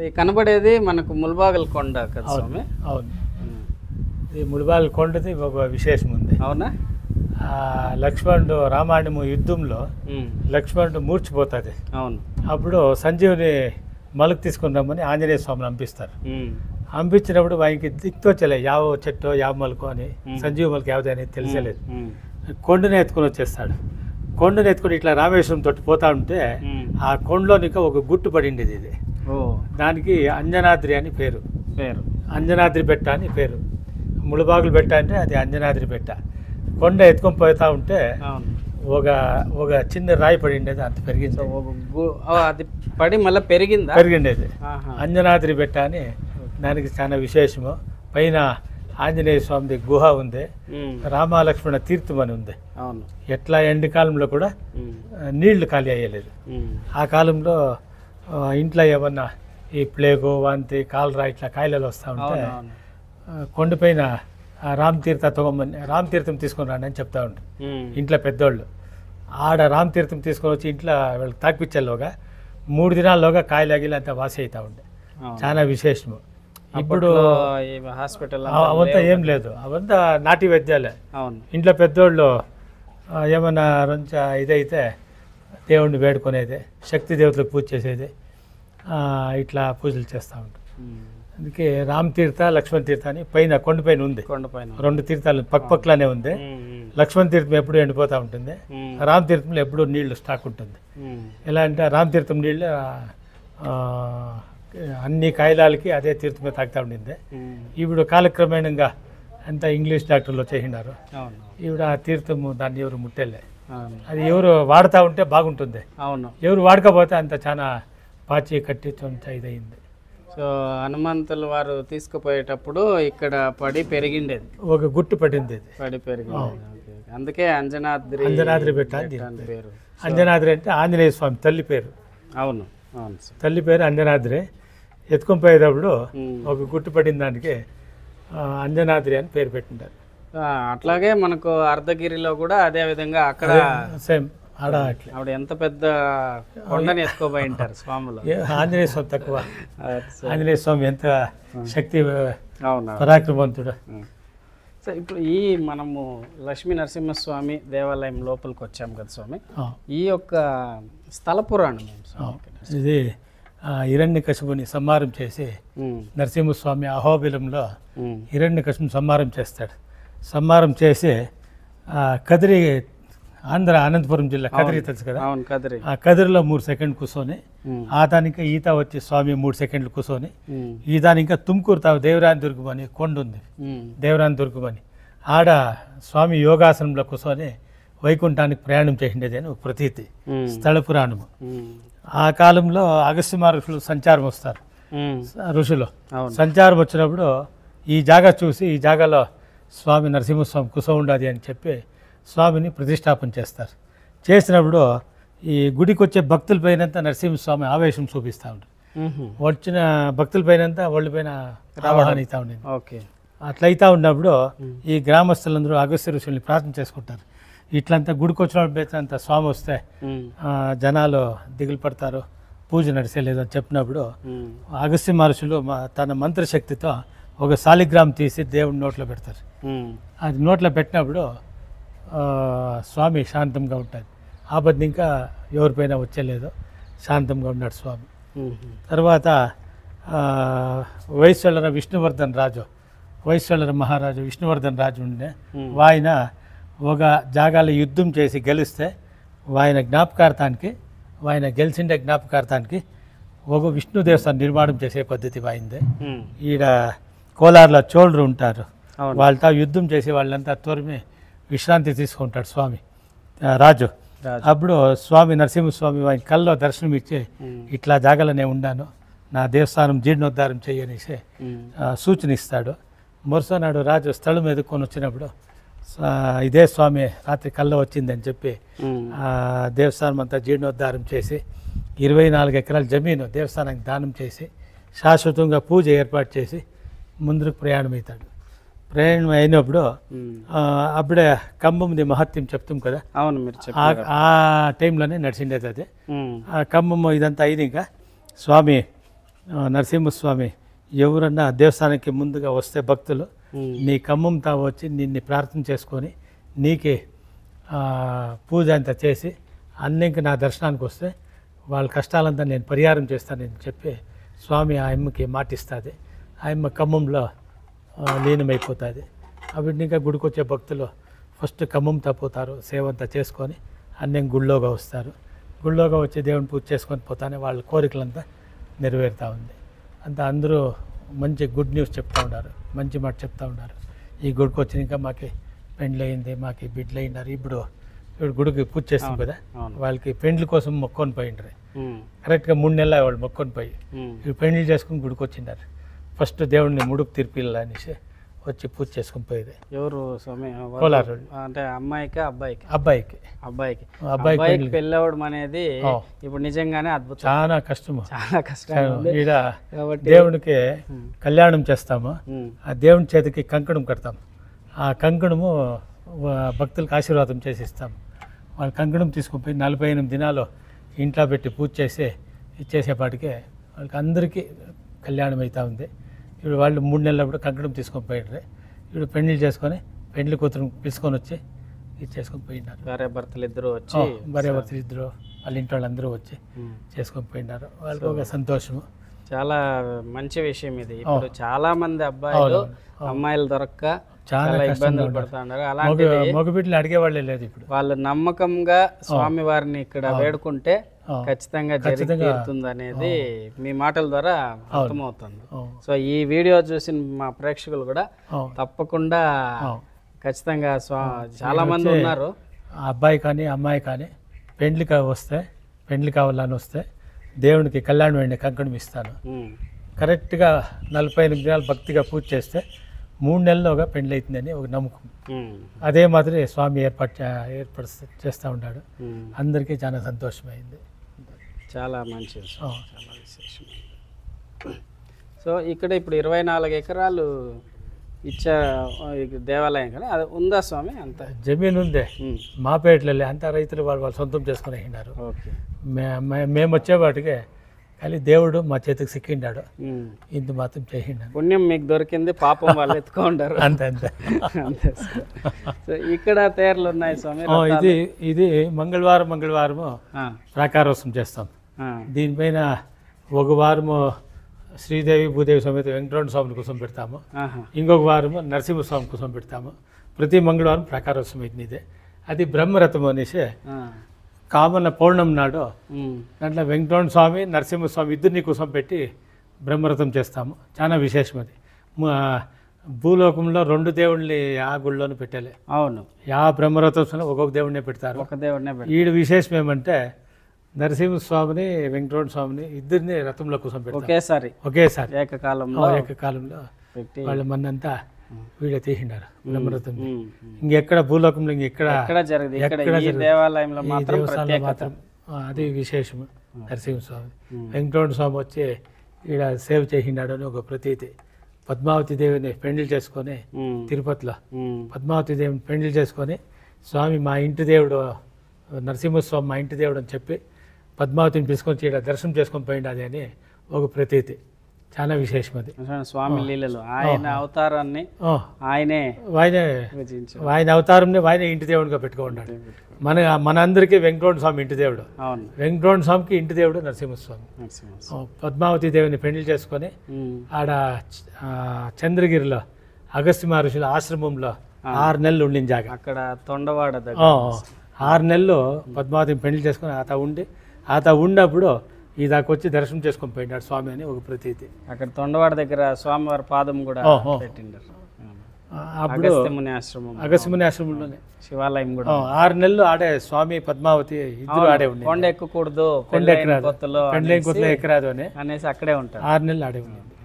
ఈ కనబడేది మనకు ముల్బాగల్ కొండ కదా స్వామి? అవును, ఈ ముల్బాగల్ కొండది ఒక విశేషం ఉంది. అవునా? లక్ష్మణుడు రామాయణము యుద్ధంలో లక్ష్మణుడు మూర్చిపోతుంది. అవును. అప్పుడు సంజీవుని మలుకు తీసుకుని రమ్మని ఆంజనేయ స్వామిని పంపిస్తారు. పంపించినప్పుడు ఆయనకి దిక్తోచలే యావ చెట్టో యావ మలుకో అని, సంజీవ మలుకు యావదే అనేది తెలిసేలేదు. కొండని ఎత్తుకొని వచ్చేస్తాడు. కొండని ఎత్తుకొని ఇట్లా రామేశ్వరం తోటి పోతా ఉంటే ఆ కొండలోనిక ఒక గుట్టు పడిండేది. ఇది దానికి అంజనాద్రి అని పేరు. అంజనాద్రి బెట్ట అని పేరు. ముళబాగులు బెట్ట అంటే అది అంజనాద్రి బెట్ట. కొండ ఎత్తుకొని పోతా ఉంటే ఒక చిన్న రాయి పడిండేది, అంత పెరిగింది. అది పడి మళ్ళీ పెరిగిండేది. అంజనాద్రి బెట్ట అని దానికి చాలా విశేషము. పైన ఆంజనేయ స్వామిది గుహ ఉంది, రామలక్ష్మణ తీర్థం అని ఉంది. ఎట్లా ఎండాకాలంలో కూడా నీళ్లు ఖాళీ అయ్యలేదు. ఆ కాలంలో ఇంట్లో ఏమన్నా ఈ ప్లేగు వాంతి కాలరా ఇట్లా కాయలు వస్తూ ఉంటే కొండపైన రామతీర్థం తీసుకొని రాండి అని చెప్తా ఉంటారు ఇంట్లో పెద్దోళ్ళు. ఆడ రామతీర్థం తీసుకొని వచ్చి ఇంట్లో వీళ్ళకి తాకిపించేలోగా 3 దినాల్లోగా కాయలు అగిలి అంతా వాసి అవుతూ ఉండే. చాలా విశేషము. ఇప్పుడు హాస్పిటల్ అవంతా ఏం లేదు, అవంతా నాటి వైద్యాలే. ఇంట్లో పెద్దోళ్ళు ఏమన్నా రొంచ ఇదైతే దేవుణ్ణి వేడుకునేది, శక్తి దేవతలకు పూజ చేసేది, ఇట్లా పూజలు చేస్తూ ఉంటారు. అందుకే రామతీర్థ లక్ష్మణ తీర్థ అని పైన కొండపైన ఉంది. 2 తీర్థాలు పక్కపక్కలానే ఉంది. లక్ష్మణ తీర్థం ఎప్పుడు ఎండిపోతూ ఉంటుంది, రామతీర్థంలో ఎప్పుడు నీళ్లు స్టాక్ ఉంటుంది. ఎలా అంటే రామతీర్థం నీళ్ళు అన్ని కాయలాలకి అదే తీర్థమే తాగుతూ ఉండింది. ఇప్పుడు కాలక్రమేణంగా అంతా ఇంగ్లీష్ డాక్టర్లు వచ్చేసినారు. ఇప్పుడు ఆ తీర్థము దాన్ని ఎవరు ముట్టేలే. అది ఎవరు వాడుతూ ఉంటే బాగుంటుంది, ఎవరు వాడకపోతే అంత చాలా పాచి కట్టి కొంత ఇదయింది. సో హనుమంతులు వారు తీసుకుపోయేటప్పుడు ఇక్కడ పడి పెరిగిండేది, ఒక గుట్టు పడింది, పడి పెరిగింది. అందుకే అంజనాద్రి బెట్ట అని పేరు. అంజనాద్రి అంటే ఆంజనేయ స్వామి తల్లి పేరు. అవును, తల్లి పేరు అంజనాద్రి. ఎత్తుకొని పోయేటప్పుడు ఒక గుట్టు పడిన దానికి అంజనాద్రి అని పేరు పెట్టింటారు. అట్లాగే మనకు అర్ధగిరిలో కూడా అదే విధంగా అక్కడ సేమ్ ఆవిడ ఎంత పెద్ద కొండని ఎత్తుకోబోయి ఉంటారు స్వాములు. ఆంజనేయ స్వామి తక్కువ, ఆంజనేయ స్వామి ఎంత శక్తి పరాక్రమవంతుడు. సో ఇప్పుడు ఈ మనము లక్ష్మీ నరసింహస్వామి దేవాలయం లోపలికి వచ్చాము కదా స్వామి, ఈ యొక్క స్థల పురాణం ఇది హిరణ్యకశిపుని సంహారం చేసి నరసింహస్వామి అహోబిలంలో హిరణ్యకశిపుని సంహారం చేస్తాడు. సంహారం చేసి కదిరి ఆంధ్ర అనంతపురం జిల్లా కదిరి తెలుసు కదా, ఆ కదిరిలో 3 సెకండ్లు కూర్చొని ఆ దానికి ఈత వచ్చి స్వామి 3 సెకండ్లు కూర్చొని ఈ దాని ఇంకా తుమ్కూరు తావు దేవరాని దుర్గం అని కొండ ఉంది, దేవరాని దుర్గం అని ఆడ స్వామి యోగాసనంలో కూర్చొని వైకుంఠానికి ప్రయాణం చేసిండేది అని ఒక ప్రతీతి, స్థల పురాణము. ఆ కాలంలో అగస్త్య మహర్షులు సంచారం వస్తారు, ఋషులు సంచారం వచ్చినప్పుడు ఈ జాగా చూసి ఈ జాగాలో స్వామి నరసింహస్వామి కూర్చో ఉండాలి అని చెప్పి స్వామిని ప్రతిష్టాపన చేస్తారు. చేసినప్పుడు ఈ గుడికి వచ్చే భక్తుల పైనంత నరసింహస్వామి ఆవేశం చూపిస్తూ ఉంటారు. వచ్చిన భక్తుల పైనంతా వాళ్ళ పైన ఆవాహన అవుతూ ఉండేది. అట్లయితా ఉన్నప్పుడు ఈ గ్రామస్తులందరూ అగస్త్య ఋషుల్ని ప్రార్థన చేసుకుంటారు. ఇట్లంతా గుడికి వచ్చినంత స్వామి వస్తే జనాలు దిగులు పడతారు, పూజ నడిచేలేదు అని చెప్పినప్పుడు అగస్త్య మహర్షులు తన మంత్రశక్తితో ఒక శాలిగ్రామ్ తీసి దేవుడి నోట్లో పెడతారు. అది నోట్లో పెట్టినప్పుడు స్వామి శాంతంగా ఉంటుంది. ఆ బద్దు ఇంకా ఎవరిపైన వచ్చేలేదు, శాంతంగా ఉన్నాడు స్వామి. తర్వాత వైశ్వలర విష్ణువర్ధన్ రాజు, వైశ్వలర మహారాజు విష్ణువర్ధన్ రాజు ఉండే ఆయన ఒక జాగాలో యుద్ధం చేసి గెలిస్తే ఆయన జ్ఞాపకార్థానికి, ఆయన గెలిచిండే జ్ఞాపకార్థానికి ఒక విష్ణు దేవస్థానం నిర్మాణం చేసే పద్ధతి వాయింది. ఈడ కోలార్లో చోళరు ఉంటారు, వాళ్ళతో యుద్ధం చేసి వాళ్ళంతా తొరిమి విశ్రాంతి తీసుకుంటాడు స్వామి రాజు. అప్పుడు స్వామి నరసింహస్వామి ఆయన కల్లో దర్శనం ఇచ్చి ఇట్లా జాగాలోనే ఉన్నాను, నా దేవస్థానం జీర్ణోద్ధారం చేయనేసి సూచన ఇస్తాడు. మరుసనాడు రాజు స్థలం ఎదుర్కొని వచ్చినప్పుడు ఇదే స్వామి రాత్రి కల్లో వచ్చిందని చెప్పి దేవస్థానం అంతా జీర్ణోద్ధారం చేసి 24 ఎకరాల జమీను దేవస్థానానికి దానం చేసి శాశ్వతంగా పూజ ఏర్పాటు చేసి ముందుకు ప్రయాణం అవుతాడు. ప్రయాణం అయినప్పుడు అప్పుడే కంభంది మహత్యం చెప్తాం కదా, అవును మీరు ఆ టైంలోనే నడిచిండేది అది. ఆ కంభము ఇదంతా అయినాక స్వామి నరసింహస్వామి ఎవరన్నా దేవస్థానానికి ముందుగా వస్తే భక్తులు నీ ఖమ్మం తా వచ్చి నిన్ను ప్రార్థన చేసుకొని నీకే పూజ అంతా చేసి అన్నింక నా దర్శనానికి వస్తే వాళ్ళ కష్టాలంతా నేను పరిహారం చేస్తానని చెప్పి స్వామి ఆ అమ్మకి మాటిస్తుంది. ఆ అమ్మ ఖమ్మంలో లీనమైపోతుంది. అప్పుడు ఇంకా గుడికి వచ్చే భక్తులు ఫస్ట్ ఖమ్మం తప్పుతారు, సేవ అంతా చేసుకొని అన్నీ గుళ్ళోగా వస్తారు. గుళ్ళోగా వచ్చి దేవుని పూజ చేసుకొని పోతానే వాళ్ళ కోరికలంతా నెరవేరుతూ ఉంది. అంతా అందరూ మంచి గుడ్ న్యూస్ చెప్తూ ఉన్నారు, మంచి మాట చెప్తూ ఉన్నారు. ఈ గుడికి వచ్చినాక మాకు పెండ్లు అయింది, మాకు బిడ్డలు అయినారు. ఇప్పుడు గుడికి పూజ చేస్తాం కదా, వాళ్ళకి పెండ్ల కోసం మొక్కొని పోయిండ్రు. కరెక్ట్గా 3 నెలల వాళ్ళు మొక్కొని పోయి ఇప్పుడు పెండ్లు చేసుకుని గుడికి వచ్చిండారు. ఫస్ట్ దేవుడిని ముడుపు తీర్పిల్లా అనేసి వచ్చి పూజ చేసుకుని పోయేది. ఎవరు స్వామి? కోలారు. అంటే అమ్మాయికి అబ్బాయికి? అబ్బాయికి. అబ్బాయికి పెళ్ళవడం అనేది ఇప్పుడు నిజంగానే అద్భుతం. చాలా కష్టము, చాలా కష్టం. ఈడ దేవునికి కళ్యాణం చేస్తాము, ఆ దేవుని చేతికి కంకణం కడతాం. ఆ కంకణము భక్తులకు ఆశీర్వాదం చేసి ఇస్తాము. వాళ్ళు కంకణం తీసుకుని పోయి 48 దినాలు ఇంట్లో పెట్టి పూజ చేసి ఇచ్చేసేపాటికే వాళ్ళకి అందరికీ కళ్యాణం అవుతూ ఉంది. ఇప్పుడు వాళ్ళు 3 నెలలప్పుడు కంకణం తీసుకొని పోయినారు. ఇప్పుడు పెళ్లి చేసుకొని పెళ్లి కూతురు పిలుచుకొని వచ్చి ఇచ్చేసుకొని పోయినారు. భార్యాభర్తలు ఇద్దరు వచ్చి, భార్యాభర్తలు ఇద్దరు వాళ్ళ ఇంటి వాళ్ళందరూ వచ్చి చేసుకొని పోయినారు. వాళ్ళకి ఒక సంతోషము. చాలా మంచి విషయం ఇది. ఇప్పుడు చాలా మంది అబ్బాయిలు అమ్మాయిలు దొరక్క చాలా ఇబ్బందులు పడుతున్నారు. అలాంటి మగబిడ్డలు అడిగేవాళ్ళే లేదు. ఇప్పుడు వాళ్ళు నమ్మకంగా స్వామి వారిని ఇక్కడ వేడుకుంటే ఖచ్చితంగా జరుగుతుంది అనేది మీ మాటల ద్వారా అర్థమవుతుంది. సో ఈ వీడియో చూసిన మా ప్రేక్షకులు కూడా తప్పకుండా ఖచ్చితంగా చాలా మంది ఉన్నారు, అబ్బాయి కానీ అమ్మాయి కానీ పెండ్లి కావాలని వస్తే దేవునికి కళ్యాణం వేయండి కంకణం ఇస్తాను. కరెక్ట్గా 48 దినాలు భక్తిగా పూజ చేస్తే 3 నెలల్లోగా పెండ్లి అవుతుందని ఒక నమ్మకం. అదే మాదిరి స్వామి ఏర్పాటు చేస్తూ ఉన్నాడు. అందరికీ చాలా సంతోషమైంది. చాలా మంచిది, చాలా విశేషం. సో ఇక్కడ ఇప్పుడు 24 ఎకరాలు ఇచ్చా దేవాలయం కదా, అది ఉందా స్వామి? అంత జమీన్ ఉందే మా పేటలే, అంతా రైతులు వాళ్ళు సొంతం చేసుకుని అయినారు. మేము వచ్చేవాటికే కానీ దేవుడు మా చేతికి సిక్కిండాడు, ఇంత మాత్రం చేసిండాడు. పుణ్యం మీకు దొరికింది, పాపం వాళ్ళు ఎత్తుకుంటారు. అంతే అంతే అంతే. సో ఇక్కడ తేర్లు ఉన్నాయి స్వామి. ఇది మంగళవారము ప్రాకారోత్సవం చేస్తాం. దీనిపైన ఒక వారము శ్రీదేవి భూదేవి సమేత వెంకటరమణ స్వామిని కోసం పెడతాము, ఇంకొక వారము నరసింహస్వామి కోసం పెడతాము. ప్రతి మంగళవారం ప్రాకారోత్సవం అవుతుంది. ఇదే అది బ్రహ్మరథం అనేసి కామన్న పౌర్ణమి నాడు దాంట్లో వెంకటరమణ స్వామి నరసింహస్వామి ఇద్దరిని కోసం పెట్టి బ్రహ్మరథం చేస్తాము. చాలా విశేషం అది. భూలోకంలో 2 దేవుళ్ళని ఆ గుళ్ళోనే పెట్టాలి. అవును, యా బ్రహ్మరథంలో ఒక్కొక్క దేవుడినే పెడతారు. ఒక దేవుడినే. ఈడ విశేషం ఏమంటే నరసింహస్వామిని వెంకటరమణ స్వామిని ఇద్దరిని రథంలో కోసం పెడతారు ఒకేసారి ఏకకాలంలో పెట్టి వాళ్ళు మనంతా వీళ్ళే తీసిండారు బ్రహ్మరథం. ఇంకెక్కడ భూలోకంలో ఇంకెక్కడ దేవాలయంలో మాత్రం అది విశేషము. నరసింహస్వామి వెంకటరమణ స్వామి వచ్చి ఈడ సేవ చేసిండాడు అని ఒక ప్రతీతి. పద్మావతి దేవిని పెండ్లి చేసుకొని తిరుపతిలో పద్మావతి దేవిని పెండ్లి చేసుకొని స్వామి మా ఇంటి దేవుడు నరసింహస్వామి మా ఇంటి దేవుడు అని చెప్పి పద్మావతిని పిలుచుకొని ఈడ దర్శనం చేసుకొని పోయిండాది అని ఒక ప్రతీతి. చాలా విశేషం అది. స్వామి లీలలు ఆయన అవతారాన్ని ఆయన అవతారంని ఆయన ఇంటి దేవుడిగా పెట్టుకున్నాడు. మన అందరికీ వెంకటరమణ స్వామి ఇంటి దేవుడు. వెంకటరమణ స్వామికి ఇంటి దేవుడు నరసింహస్వామి. పద్మావతి దేవిని పెళ్లి చేసుకొని ఆడ చంద్రగిరిలో అగస్త్య మహర్షుల ఆశ్రమంలో 6 నెలలు ఉండిన జాగా అక్కడ తొండవాడ 6 నెలలు పద్మావతిని పెళ్లి చేసుకొని ఆత ఉన్నప్పుడు ఈ దాకా వచ్చి దర్శనం చేసుకొని పోయినాడు స్వామి అని ఒక ప్రతీతి. అక్కడ తొండవాడ దగ్గర స్వామివారి పాదం కూడా పెట్టిండారు. అగస్త్యముని ఆశ్రమంలోనే శివాలయం కూడా 6 నెలలు ఆడే స్వామి పద్మావతి ఇద్దరు ఆడే ఉండి కొండ ఎక్కకూడదు, పెండ్లైన కొత్తలో ఎక్కరాదు అని అనేసి అక్కడే ఉంటారు. 6 నెలలు ఆడే ఉండింది.